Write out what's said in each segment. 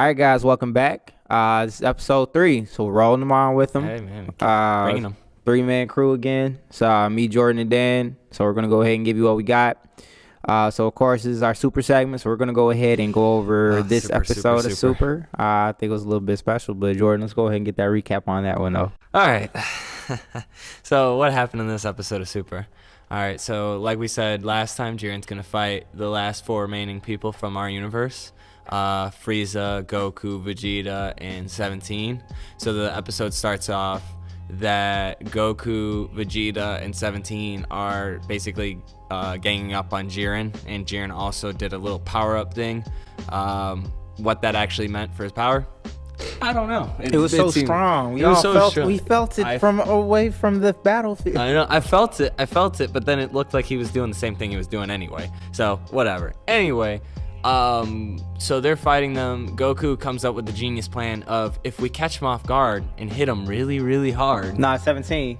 All right, guys, welcome back. This is episode 3, so we're rolling them on with them. Hey, man, keep bringing them. 3-man crew again. So me, Jordan, and Dan. So we're going to go ahead and give you what we got. So, of course, this is our super segment, so we're going to go ahead and go over this episode of Super. I think it was a little bit special, but Jordan, let's go ahead and get that recap on that one, though. All right. So what happened in this episode of Super? All right, so like we said last time, Jiren's going to fight the last 4 remaining people from our universe. Frieza, Goku, Vegeta, and 17. So the episode starts off that Goku, Vegeta, and 17 are basically ganging up on Jiren, and Jiren also did a little power-up thing. What that actually meant for his power, I don't know. It was so strong. We felt it from away from the battlefield. I know. I felt it, but then it looked like he was doing the same thing he was doing anyway. So whatever. Anyway. So they're fighting them. Goku comes up with the genius plan of, if we catch him off guard and hit him really, really hard. Nah, 17.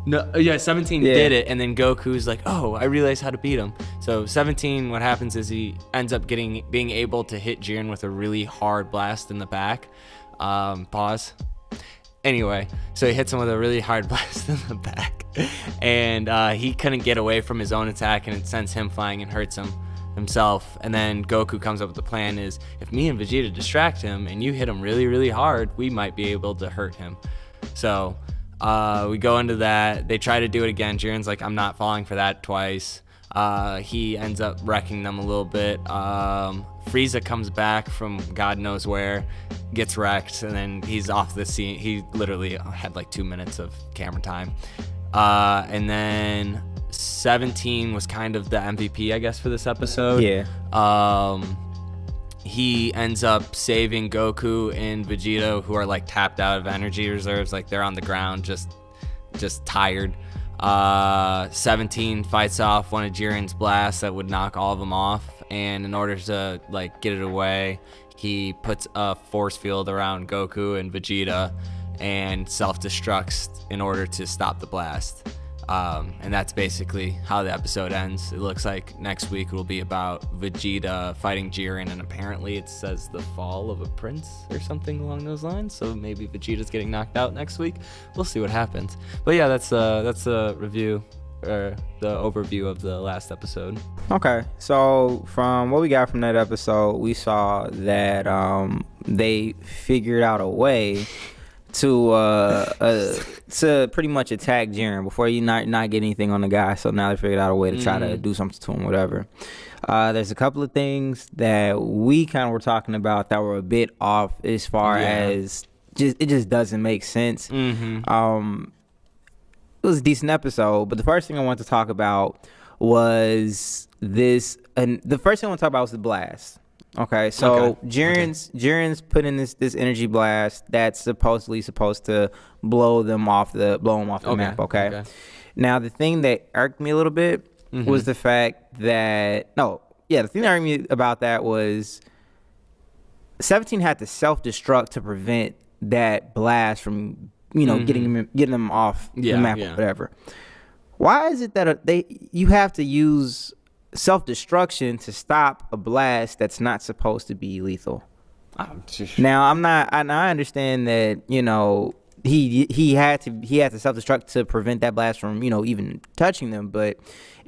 No, yeah, 17 did it, and then Goku's like, oh, I realized how to beat him. So 17, what happens is he ends up being able to hit Jiren with a really hard blast in the back. Pause. Anyway, so he hits him with a really hard blast in the back, and he couldn't get away from his own attack, and it sends him flying and hurts him himself. And then Goku comes up with the plan is, if me and Vegeta distract him and you hit him really, really hard, we might be able to hurt him. So we go into that. They try to do it again. Jiren's like, I'm not falling for that twice. He ends up wrecking them a little bit. Frieza comes back from God knows where, gets wrecked, and then he's off the scene. He literally had like 2 minutes of camera time. And then 17 was kind of the MVP, I guess, for this episode. Yeah. He ends up saving Goku and Vegeta, who are like tapped out of energy reserves, like they're on the ground, just tired. 17 fights off one of Jiren's blasts that would knock all of them off, and in order to like get it away, he puts a force field around Goku and Vegeta and self-destructs in order to stop the blast. And that's basically how the episode ends. It looks like next week will be about Vegeta fighting Jiren, and apparently it says the fall of a prince or something along those lines. So maybe Vegeta's getting knocked out next week. We'll see what happens. But yeah, that's a review, or the overview of the last episode. Okay, so from what we got from that episode, we saw that they figured out a way to pretty much attack Jiren before you not get anything on the guy. So now they figured out a way to try to do something to him, whatever. There's a couple of things that we kind of were talking about that were a bit off as far as it just doesn't make sense. It was a decent episode, but the first thing I wanted to talk about was this, and the first thing I want to talk about was the blast. Okay, so Jiren's putting this energy blast that's supposedly supposed to blow him off the map. Okay. Now the thing that irked me a little bit was the fact that the thing that irked me about that was 17 had to self-destruct to prevent that blast from getting them off the map or whatever. Why is it that you have to use self-destruction to stop a blast that's not supposed to be lethal? Now I understand that he had to self-destruct to prevent that blast from even touching them, but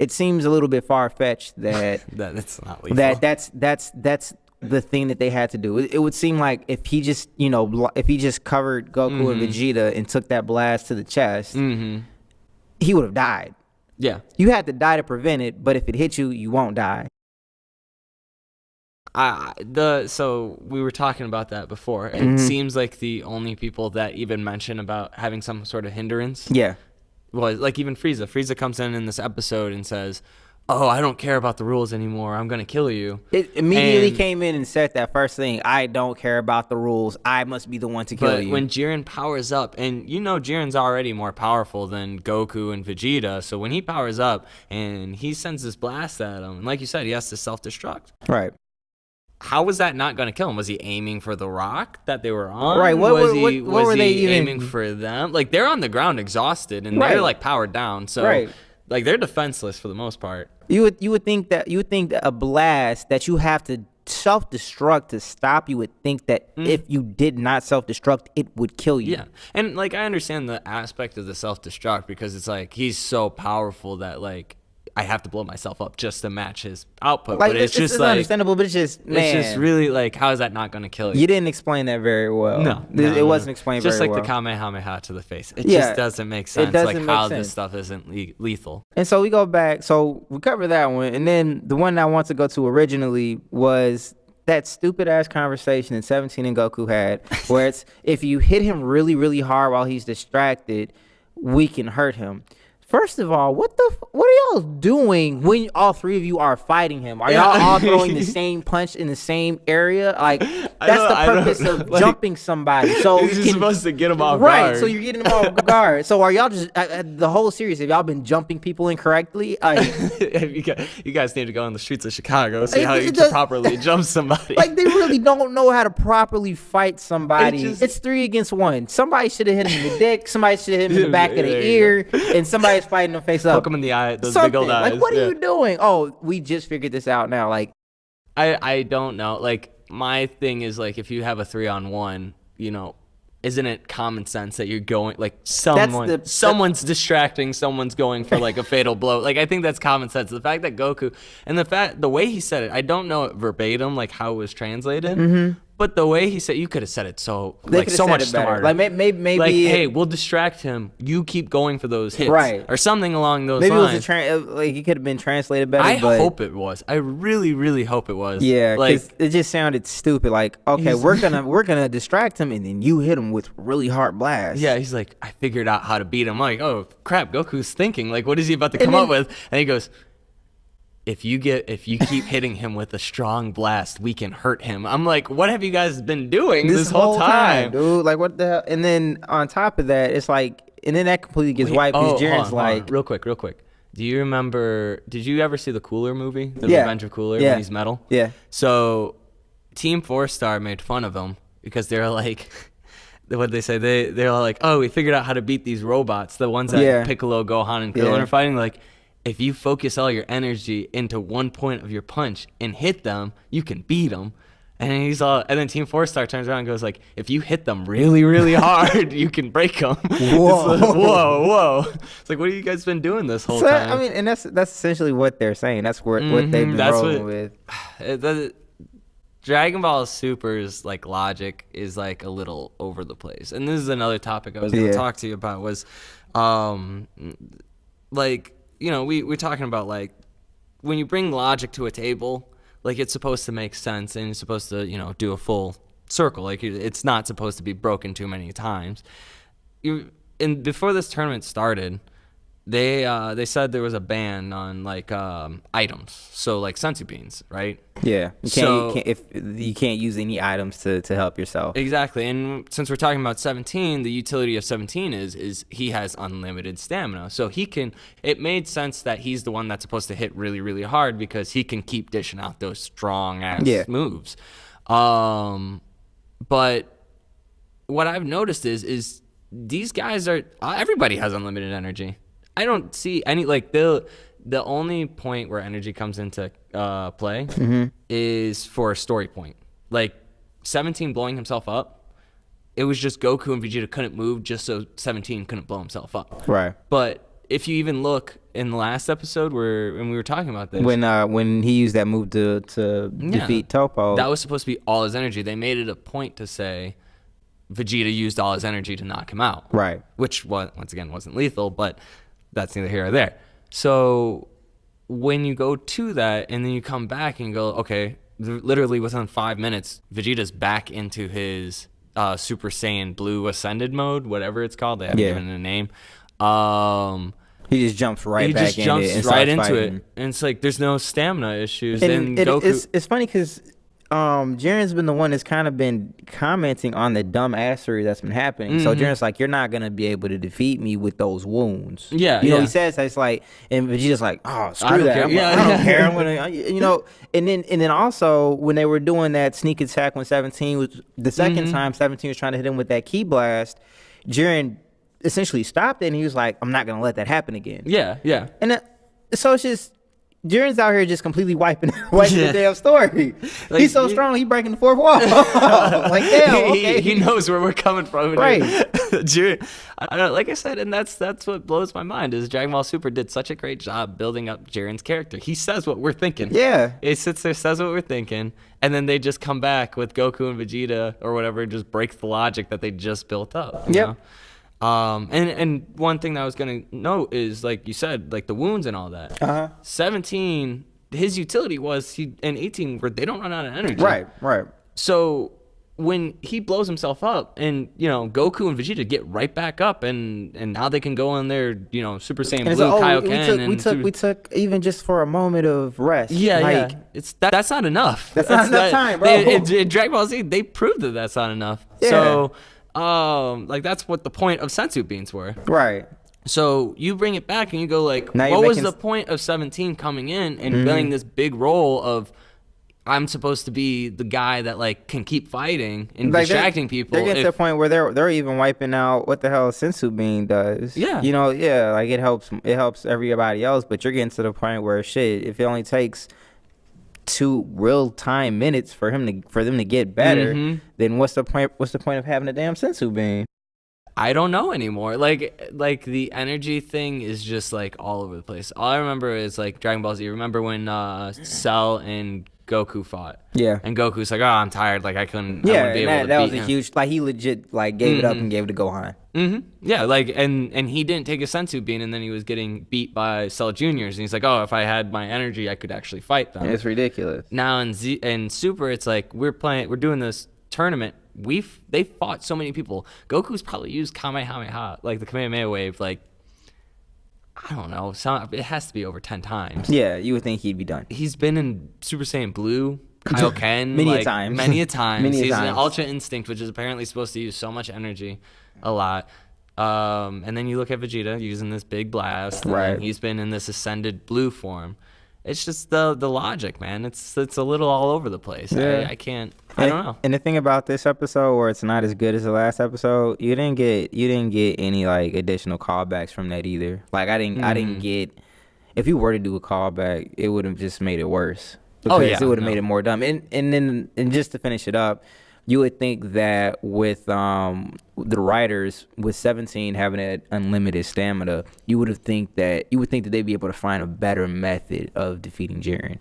it seems a little bit far-fetched that that's not lethal. That's the thing that they had to do. It would seem like if he just covered Goku and Vegeta and took that blast to the chest, he would have died. Yeah. You had to die to prevent it, but if it hit you, you won't die. So we were talking about that before. It seems like the only people that even mention about having some sort of hindrance. Yeah. Was like even Frieza. Frieza comes in this episode and says, oh, I don't care about the rules anymore. I'm going to kill you. It immediately came in and said that first thing. I don't care about the rules. I must be the one to kill you. But when Jiren powers up, and Jiren's already more powerful than Goku and Vegeta, so when he powers up and he sends this blast at him, and like you said, he has to self-destruct. Right. How was that not going to kill him? Was he aiming for the rock that they were on? Right. Was he aiming for them? Like, they're on the ground exhausted, and they're, like, powered down. So, like, they're defenseless for the most part. You would think that a blast that you have to self-destruct to stop, you would think that if you did not self-destruct, it would kill you. Yeah, and like I understand the aspect of the self-destruct because it's like he's so powerful that like I have to blow myself up just to match his output. Like, but it's just like understandable, but it's just, man, it's just really like, how is that not going to kill you? You didn't explain that very well. No, it wasn't explained just very like well. the Kamehameha to the face. It just doesn't make sense. doesn't like make how sense. this stuff isn't lethal. And so we go back. So we cover that one, and then the one I want to go to originally was that stupid ass conversation that 17 and Goku had, where it's if you hit him really, really hard while he's distracted, we can hurt him. First of all, what are y'all doing when all three of you are fighting him? Are y'all all throwing the same punch in the same area? Like, that's the purpose of jumping somebody. So you're supposed to get him off guard. Right, so you're getting him off guard. So are y'all just, the whole series, have y'all been jumping people incorrectly? You guys need to go on the streets of Chicago, see how you can properly jump somebody. Like, they really don't know how to properly fight somebody. It's 3 against 1. Somebody should have hit him in the dick. Somebody should have hit him in the back of the ear. And somebody's fighting him face up. Poke him in the eye, those big old eyes. Like, what are you doing? Oh, we just figured this out now. Like, I don't know. Like, my thing is, like, if you have a 3-on-1, you know, isn't it common sense that you're going, like, someone's distracting, someone's going for, like, a fatal blow. Like, I think that's common sense. The fact that Goku, and the way he said it, I don't know it verbatim, like, how it was translated, but the way he said, you could have said it so much smarter. Like, maybe like, hey, we'll distract him. You keep going for those hits, right? Or something along those lines. Maybe it was like it could have been translated better. I hope it was. I really, really hope it was. Yeah, like because it just sounded stupid. Like, okay, we're gonna distract him, and then you hit him with really hard blasts. Yeah, he's like, I figured out how to beat him. I'm like, oh crap, Goku's thinking. Like, what is he about to come up with? And he goes, if you keep hitting him with a strong blast, we can hurt him. I'm like, what have you guys been doing this whole time, dude? Like, what the hell? And then on top of that, it's like, and then that completely gets wiped because Jiren's like, real quick. Do you remember? Did you ever see the Cooler movie, The Revenge of Cooler, when he's metal? Yeah. So, Team 4-Star made fun of him because they're like, what they say? They're like, oh, we figured out how to beat these robots, the ones that Piccolo, Gohan, and Krillin are fighting. Like, if you focus all your energy into one point of your punch and hit them, you can beat them. And then Team 4-Star turns around and goes like, if you hit them really, really hard, you can break them. Whoa. Like, whoa. It's like, what have you guys been doing this whole time? I mean, and that's essentially what they're saying. That's what they've been rolling with. Dragon Ball Super's like logic is like a little over the place. And this is another topic I was going to talk to you about was, like, you know, we're talking about, like, when you bring logic to a table, like, it's supposed to make sense and it's supposed to, you know, do a full circle. Like, it's not supposed to be broken too many times. And before this tournament started, they said there was a ban on like items, so like senzu beans, right? Yeah, you can't use any items to help yourself. Exactly. And since we're talking about 17, the utility of 17 is he has unlimited stamina, so it made sense that he's the one that's supposed to hit really, really hard because he can keep dishing out those strong ass moves. But what I've noticed is these guys everybody has unlimited energy. I don't see any, like, the only point where energy comes into play is for a story point. Like, 17 blowing himself up, it was just Goku and Vegeta couldn't move just so 17 couldn't blow himself up. Right. But if you even look in the last episode when we were talking about this. When he used that move to defeat Topo. That was supposed to be all his energy. They made it a point to say Vegeta used all his energy to knock him out. Right. Which, once again, wasn't lethal, but that's neither here or there. So when you go to that and then you come back and go, okay, literally within 5 minutes, Vegeta's back into his Super Saiyan Blue Ascended mode, whatever it's called. They haven't given it a name. He just jumps right back into it. And it's like there's no stamina issues. And Goku, it's funny because Jiren's been the one that's kind of been commenting on the dumb assery that's been happening. So Jiren's like, you're not gonna be able to defeat me with those wounds. Yeah, you know, he says it's like, and Vegeta's like, oh, screw that. I don't care. I'm gonna, you know. And then also when they were doing that sneak attack when 17 was the second time 17 was trying to hit him with that ki blast, Jiren essentially stopped it and he was like, I'm not gonna let that happen again. Yeah. And so it's just, Jiren's out here just completely wiping the damn story. Like, he's so strong, he breaking the fourth wall. Like, damn, okay. He knows where we're coming from. Right. Jiren, I don't know, like I said, and that's what blows my mind is Dragon Ball Super did such a great job building up Jiren's character. He says what we're thinking. Yeah. He sits there, says what we're thinking, and then they just come back with Goku and Vegeta or whatever, and just breaks the logic that they just built up. You know? And one thing that I was gonna note is, like you said, like the wounds and all that. 17, his utility was and 18 where they don't run out of energy. Right. So when he blows himself up, and Goku and Vegeta get right back up, and now they can go on their Super Saiyan Blue Kaioken. We took even just for a moment of rest. Yeah. That's not enough. That's not enough time, bro. In Dragon Ball Z, they proved that that's not enough. Yeah. So. Like that's what the point of senzu beans were. Right. So you bring it back and you go like, what was the point of 17 coming in and playing this big role of I'm supposed to be the guy that like can keep fighting and distracting people? They're getting to the point where they're even wiping out what the hell a senzu bean does. Yeah. Like it helps everybody else, but you're getting to the point where shit, if it only takes 2 real-time minutes for them to get better, then what's the point of having a damn senzu bean? I don't know anymore. Like the energy thing is just like all over the place. All I remember is like Dragon Ball Z. Remember when Cell and Goku fought? Yeah. And Goku's like, oh, I'm tired. Like I wouldn't be able to beat him. That was a huge. Like he legit like gave it up and gave it to Gohan. Yeah, like and he didn't take a senzu bean, and then he was getting beat by Cell Juniors, and he's like, oh, if I had my energy, I could actually fight them. It's ridiculous. Now in Super, it's like we're doing this tournament. They fought so many people. Goku's probably used Kamehameha, like the Kamehameha wave, like I don't know, it has to be over 10 times. Yeah, you would think he'd be done. He's been in Super Saiyan Blue, Kaioken, many a time. He's in Ultra Instinct, which is apparently supposed to use so much energy, a lot. And then you look at Vegeta using this big blast. Right. And he's been in this ascended blue form. It's just the logic, man. It's a little all over the place. Yeah. I don't know. And the thing about this episode, where it's not as good as the last episode, you didn't get any like additional callbacks from that either. Like I didn't get. If you were to do a callback, it would have just made it worse. Because it would have made it more dumb. And just to finish it up, you would think that with the writers, with 17 having that unlimited stamina, you would think that they'd be able to find a better method of defeating Jiren.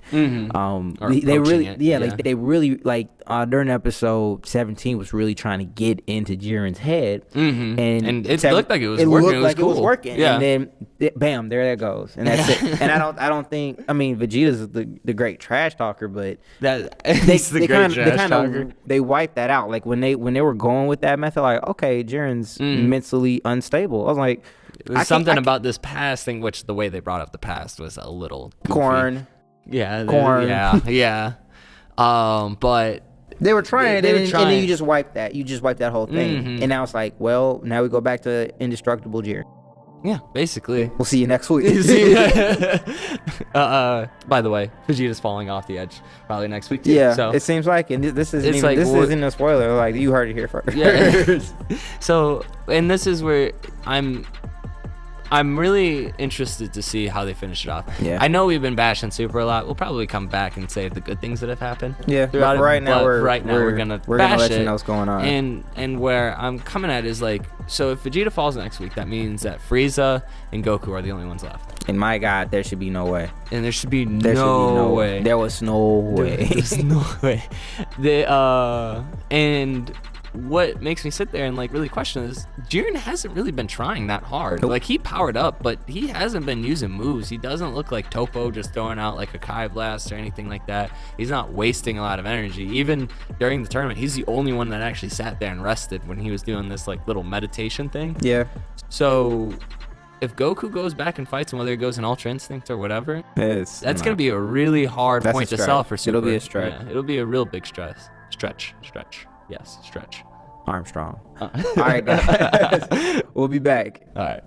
They really during episode 17 was really trying to get into Jiren's head, and it looked like it was working. It was working, yeah. And then bam, there that goes, and that's it. And I don't think, I mean, Vegeta's the great trash talker, but they wiped that out. Like when they were going with that method, like, okay, Jiren's mentally unstable. I was like, there's something about this past thing, which the way they brought up the past was a little goofy. Corn. Yeah. But they were trying, and then you just wiped that. You just wiped that whole thing, and now it's like, well, now we go back to indestructible Jiren. Yeah, basically. We'll see you next week. By the way, Vegeta's falling off the edge probably next week too. Yeah, so it seems like, and this isn't a spoiler. Like, you heard it here first. Yeah. So, and this is where I'm really interested to see how they finish it off. Yeah. I know we've been bashing Super a lot. We'll probably come back and say the good things that have happened. Yeah. But right now we're gonna let you know what's going on. And where I'm coming at is like, so if Vegeta falls next week, that means that Frieza and Goku are the only ones left. And my God, there should be no way. And there should be no way. There was no way. There's no way. And what makes me sit there and like really question is Jiren hasn't really been trying that hard. Like, he powered up, but he hasn't been using moves. He doesn't look like Topo just throwing out like a Kai Blast or anything like that. He's not wasting a lot of energy. Even during the tournament, he's the only one that actually sat there and rested when he was doing this like little meditation thing. Yeah. So if Goku goes back and fights him, whether it goes in Ultra Instinct or whatever, that's going to be a really hard point to sell for Super. It'll be a stretch. Yeah, it'll be a real big stretch. Yes, stretch. Armstrong. All right, guys. We'll be back. All right.